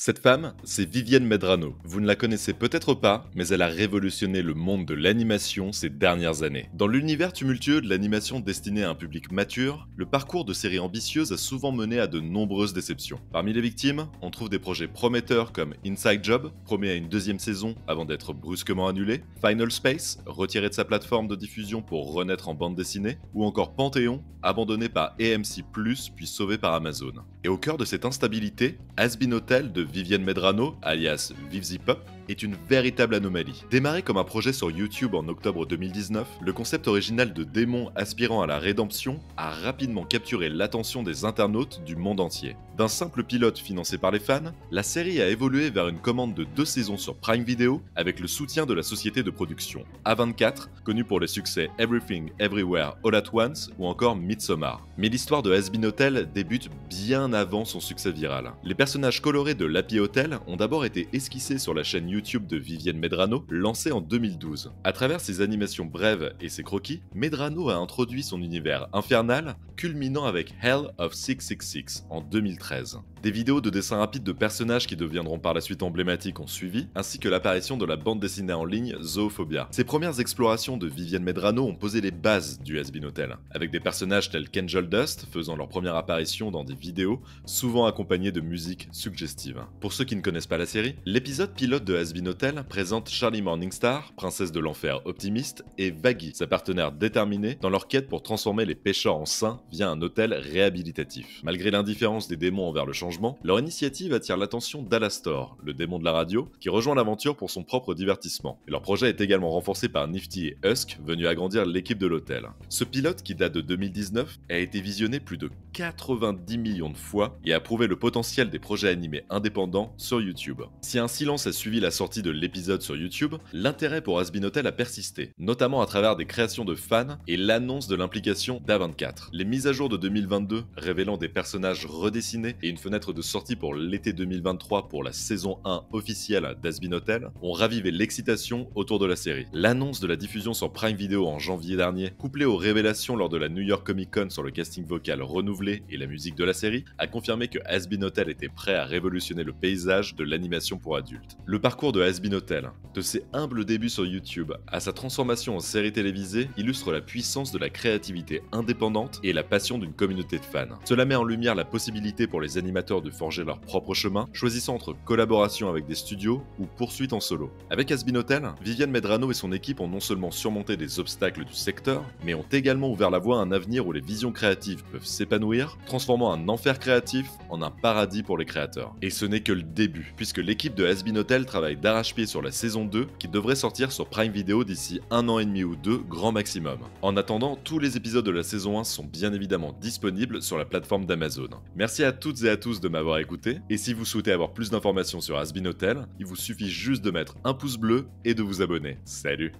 Cette femme, c'est Vivienne Medrano. Vous ne la connaissez peut-être pas, mais elle a révolutionné le monde de l'animation ces dernières années. Dans l'univers tumultueux de l'animation destinée à un public mature, le parcours de séries ambitieuses a souvent mené à de nombreuses déceptions. Parmi les victimes, on trouve des projets prometteurs comme Inside Job, promis à une deuxième saison avant d'être brusquement annulé, Final Space, retiré de sa plateforme de diffusion pour renaître en bande dessinée, ou encore Panthéon, abandonné par AMC+, puis sauvé par Amazon. Et au cœur de cette instabilité, Has Been Hotel de Vivienne Medrano, alias Vivzi Pop, est une véritable anomalie. Démarré comme un projet sur YouTube en octobre 2019, le concept original de démons aspirant à la rédemption a rapidement capturé l'attention des internautes du monde entier. D'un simple pilote financé par les fans, la série a évolué vers une commande de 2 saisons sur Prime Video avec le soutien de la société de production A24, connue pour les succès Everything Everywhere All at Once ou encore Midsommar. Mais l'histoire de Has Been Hotel débute bien avant son succès viral. Les personnages colorés de l'Happy Hotel ont d'abord été esquissés sur la chaîne YouTube de Vivienne Medrano, lancée en 2012. À travers ses animations brèves et ses croquis, Medrano a introduit son univers infernal, culminant avec Hell of 666 en 2013. Des vidéos de dessins rapides de personnages qui deviendront par la suite emblématiques ont suivi, ainsi que l'apparition de la bande dessinée en ligne Zoophobia. Ces premières explorations de Vivienne Medrano ont posé les bases du Has Been Hotel, avec des personnages tels qu'Angel Dust faisant leur première apparition dans des vidéos, souvent accompagnés de musique suggestive. Pour ceux qui ne connaissent pas la série, l'épisode pilote de Has Been Hotel présente Charlie Morningstar, princesse de l'enfer optimiste, et Vaggie, sa partenaire déterminée, dans leur quête pour transformer les pécheurs en saints via un hôtel réhabilitatif. Malgré l'indifférence des démons envers le changement, leur initiative attire l'attention d'Alastor, le démon de la radio, qui rejoint l'aventure pour son propre divertissement. Et leur projet est également renforcé par Nifty et Husk, venus agrandir l'équipe de l'hôtel. Ce pilote, qui date de 2019, a été visionné plus de 90 millions de fois et a prouvé le potentiel des projets animés indépendants sur YouTube. Si un silence a suivi la sortie de l'épisode sur YouTube, l'intérêt pour Has Been Hotel a persisté, notamment à travers des créations de fans et l'annonce de l'implication d'A24. Les mises à jour de 2022, révélant des personnages redessinés et une fenêtre de sortie pour l'été 2023 pour la saison 1 officielle d'Has Been Hotel, ont ravivé l'excitation autour de la série. L'annonce de la diffusion sur Prime Video en janvier dernier, couplée aux révélations lors de la New York Comic Con sur le casting vocal renouvelé et la musique de la série, a confirmé que Has Been Hotel était prêt à révolutionner le paysage de l'animation pour adultes. Le parcours de Has Been Hotel, de ses humbles débuts sur YouTube à sa transformation en série télévisée, illustre la puissance de la créativité indépendante et la passion d'une communauté de fans. Cela met en lumière la possibilité pour les animateurs de forger leur propre chemin, choisissant entre collaboration avec des studios ou poursuite en solo. Avec Has Been Hotel, Vivienne Medrano et son équipe ont non seulement surmonté des obstacles du secteur, mais ont également ouvert la voie à un avenir où les visions créatives peuvent s'épanouir, transformant un enfer créatif en un paradis pour les créateurs. Et ce n'est que le début, puisque l'équipe de Has Been Hotel travaille d'arrache-pied sur la saison 2, qui devrait sortir sur Prime Video d'ici 1 an et demi ou 2 grand maximum. En attendant, tous les épisodes de la saison 1 sont bien évidemment disponibles sur la plateforme d'Amazon. Merci à toutes et à tous de m'avoir écouté, et si vous souhaitez avoir plus d'informations sur Has Been Hotel, il vous suffit juste de mettre un pouce bleu et de vous abonner. Salut!